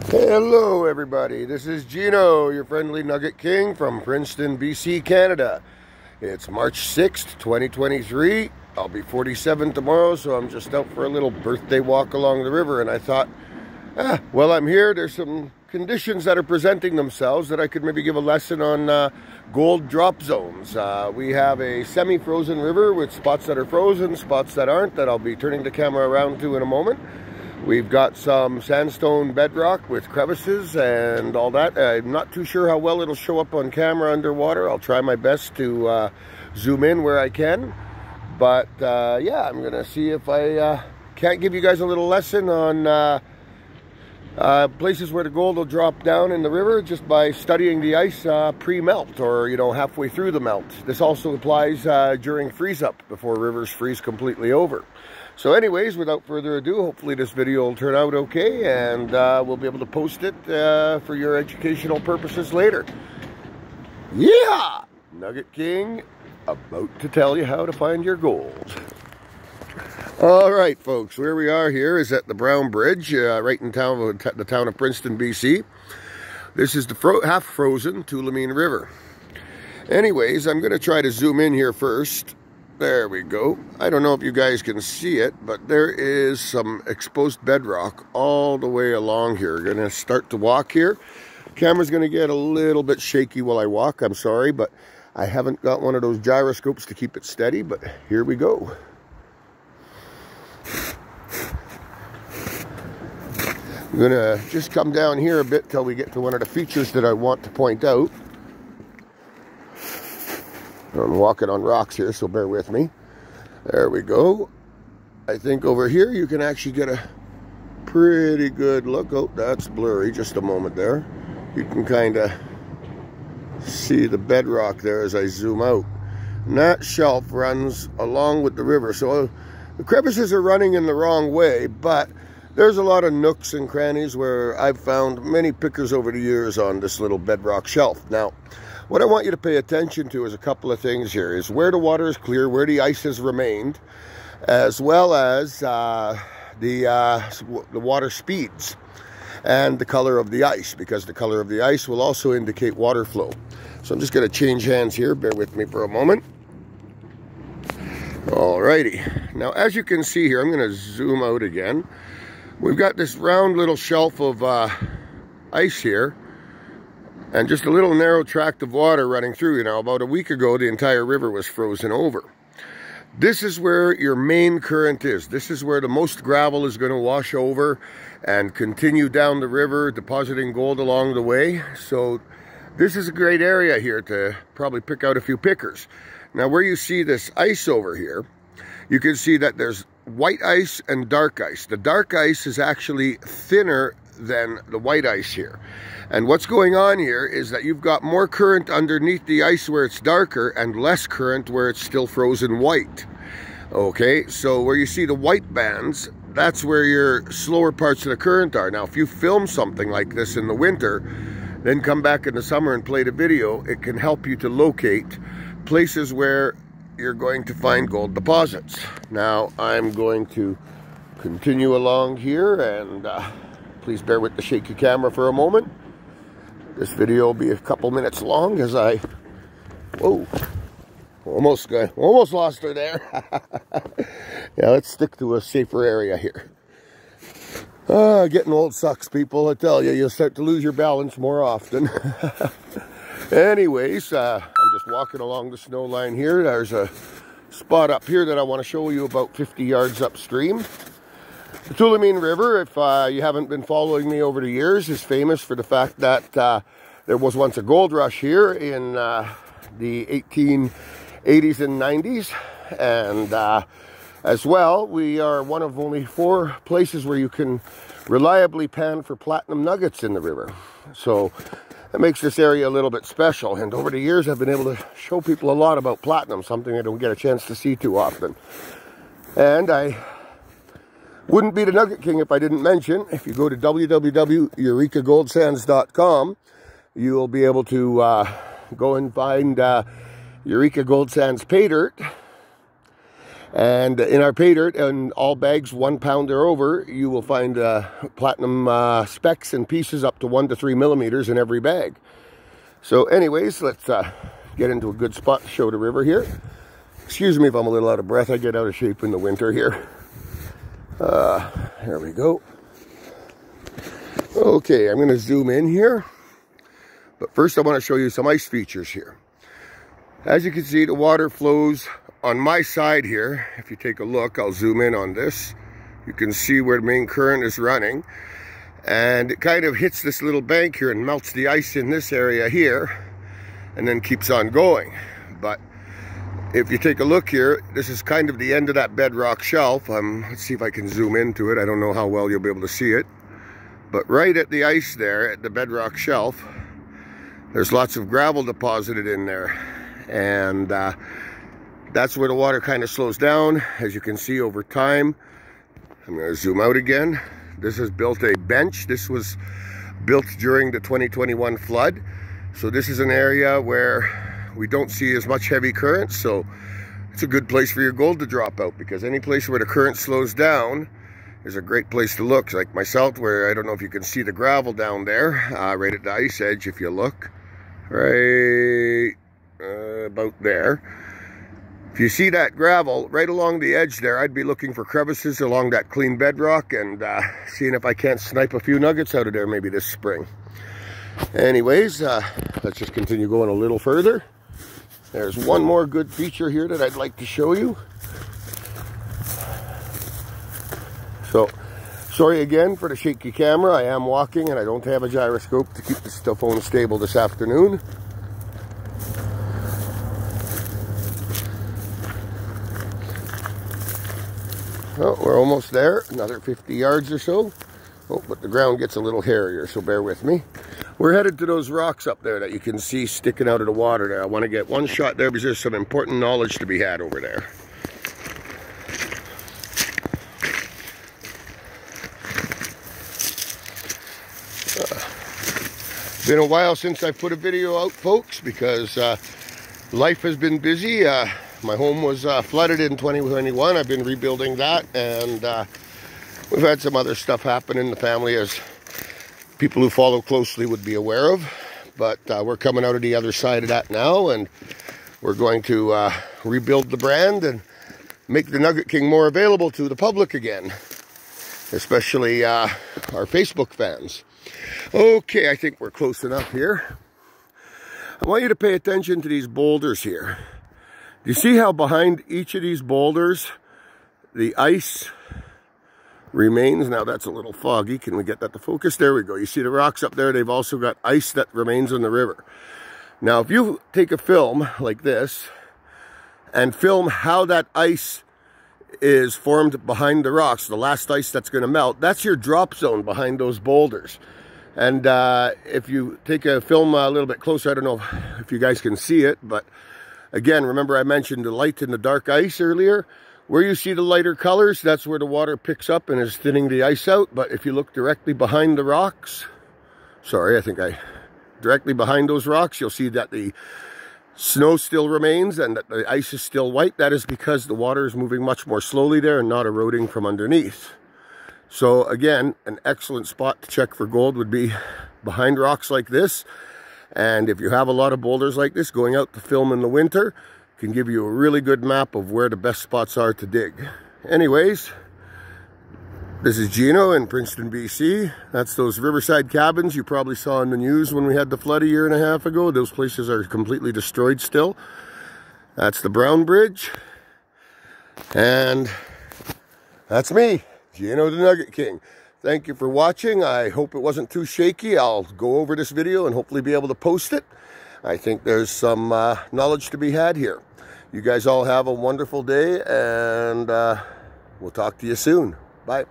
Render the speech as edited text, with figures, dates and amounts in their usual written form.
Hello everybody, this is Gino, your friendly Nugget King from Princeton, BC, Canada. It's March 6th, 2023. I'll be 47 tomorrow, so I'm just out for a little birthday walk along the river, and I thought, while I'm here, there's some conditions that are presenting themselves that I could maybe give a lesson on gold drop zones. We have a semi-frozen river with spots that are frozen, spots that aren't, that I'll be turning the camera around to in a moment. We've got some sandstone bedrock with crevices and all that. I'm not too sure how well it'll show up on camera underwater. I'll try my best to zoom in where I can. But yeah, I'm gonna see if I can't give you guys a little lesson on places where the gold will drop down in the river just by studying the ice pre-melt, or halfway through the melt. This also applies during freeze up, before rivers freeze completely over. So anyways, without further ado, hopefully this video will turn out okay, and we'll be able to post it for your educational purposes later. Yeah! Nugget King, about to tell you how to find your gold. Alright folks, where we are here is at the Brown Bridge, right in the town of Princeton, BC. This is the half-frozen Tulameen River. Anyways, I'm going to try to zoom in here first. There we go. I don't know if you guys can see it, but there is some exposed bedrock all the way along here. Going to start to walk here. Camera's going to get a little bit shaky while I walk. I'm sorry, but I haven't got one of those gyroscopes to keep it steady, but here we go. I'm going to just come down here a bit till we get to one of the features that I want to point out. I'm walking on rocks here, so bear with me. There we go. I think over here you can actually get a pretty good look. Oh, that's blurry. Just a moment there. You can kind of see the bedrock there as I zoom out. And that shelf runs along with the river. So the crevices are running in the wrong way, but there's a lot of nooks and crannies where I've found many pickers over the years on this little bedrock shelf. Now, what I want you to pay attention to is a couple of things here. Is where the water is clear, where the ice has remained, as well as the water speeds and the color of the ice, because the color of the ice will also indicate water flow. So I'm just going to change hands here. Bear with me for a moment. Alrighty. Now, as you can see here, I'm going to zoom out again. We've got this round little shelf of ice here, and just a little narrow tract of water running through. About a week ago, the entire river was frozen over. This is where your main current is. This is where the most gravel is going to wash over and continue down the river, depositing gold along the way. So this is a great area here to probably pick out a few pickers. Now, where you see this ice over here, you can see that there's white ice and dark ice. The dark ice is actually thinner than the white ice here. And what's going on here is that you've got more current underneath the ice where it's darker and less current where it's still frozen white. Okay, so where you see the white bands, that's where your slower parts of the current are. Now, if you film something like this in the winter, then come back in the summer and play the video, it can help you to locate places where you're going to find gold deposits. Now, I'm going to continue along here, and please bear with the shaky camera for a moment. This video will be a couple minutes long as I, whoa, almost lost her there. Yeah, let's stick to a safer area here. Getting old sucks, people. I tell you, you'll start to lose your balance more often. Anyways, I'm just walking along the snow line here. There's a spot up here that I want to show you about 50 yards upstream. The Tulameen River, if you haven't been following me over the years, is famous for the fact that there was once a gold rush here in the 1880s and 90s. And as well, we are one of only 4 places where you can reliably pan for platinum nuggets in the river. So that makes this area a little bit special. And over the years, I've been able to show people a lot about platinum, something I don't get a chance to see too often. And I wouldn't be the Nugget King if I didn't mention, if you go to www.eurekagoldssands.com, you will be able to go and find Eureka Gold Sands pay dirt. And in our pay dirt, and all bags 1 pound or over, you will find platinum specks and pieces up to 1 to 3 millimeters in every bag. So anyways, let's get into a good spot to show the river here. Excuse me if I'm a little out of breath. I get out of shape in the winter here. There we go. Okay, I'm going to zoom in here. But first I want to show you some ice features here. As you can see, the water flows on my side here. If you take a look, I'll zoom in on this. You can see where the main current is running. And it kind of hits this little bank here and melts the ice in this area here. And then keeps on going. But if you take a look here, this is kind of the end of that bedrock shelf. Let's see if I can zoom into it. I don't know how well you'll be able to see it. But right at the ice there, at the bedrock shelf, there's lots of gravel deposited in there. And that's where the water kind of slows down, as you can see over time. I'm going to zoom out again. This has built a bench. This was built during the 2021 flood. So this is an area where we don't see as much heavy current. So it's a good place for your gold to drop out, because any place where the current slows down is a great place to look. Like myself, where I don't know if you can see the gravel down there, right at the ice edge if you look. Right about there. If you see that gravel right along the edge there, I'd be looking for crevices along that clean bedrock and seeing if I can't snipe a few nuggets out of there maybe this spring. Anyways, let's just continue going a little further. There's one more good feature here that I'd like to show you. So, sorry again for the shaky camera. I am walking and I don't have a gyroscope to keep the phone stable this afternoon. Oh, we're almost there, another 50 yards or so. Oh, but the ground gets a little hairier, so bear with me. We're headed to those rocks up there that you can see sticking out of the water there. I want to get one shot there because there's some important knowledge to be had over there. Been a while since I put a video out, folks, because life has been busy. My home was flooded in 2021. I've been rebuilding that, and we've had some other stuff happen in the family, as people who follow closely would be aware of. But we're coming out of the other side of that now, and we're going to rebuild the brand and make the Nugget King more available to the public again, especially our Facebook fans. Okay, I think we're close enough here. I want you to pay attention to these boulders here. Do you see how behind each of these boulders the ice remains? Now that's a little foggy. Can we get that to focus? There we go. You see the rocks up there? They've also got ice that remains in the river. Now if you take a film like this and film how that ice is formed behind the rocks, the last ice that's going to melt, that's your drop zone behind those boulders. And if you take a film a little bit closer, I don't know if you guys can see it, but again, remember I mentioned the light and the dark ice earlier. Where you see the lighter colors, that's where the water picks up and is thinning the ice out. But if you look directly behind the rocks, directly behind those rocks, you'll see that the snow still remains and that the ice is still white. That is because the water is moving much more slowly there and not eroding from underneath. So again, an excellent spot to check for gold would be behind rocks like this. And if you have a lot of boulders like this, going out to film in the winter can give you a really good map of where the best spots are to dig. Anyways, this is Gino in Princeton, BC. That's those riverside cabins you probably saw in the news when we had the flood a year and a half ago. Those places are completely destroyed still. That's the Brown Bridge. And that's me, Gino the Nugget King. Thank you for watching. I hope it wasn't too shaky. I'll go over this video and hopefully be able to post it. I think there's some knowledge to be had here. You guys all have a wonderful day, and we'll talk to you soon. Bye.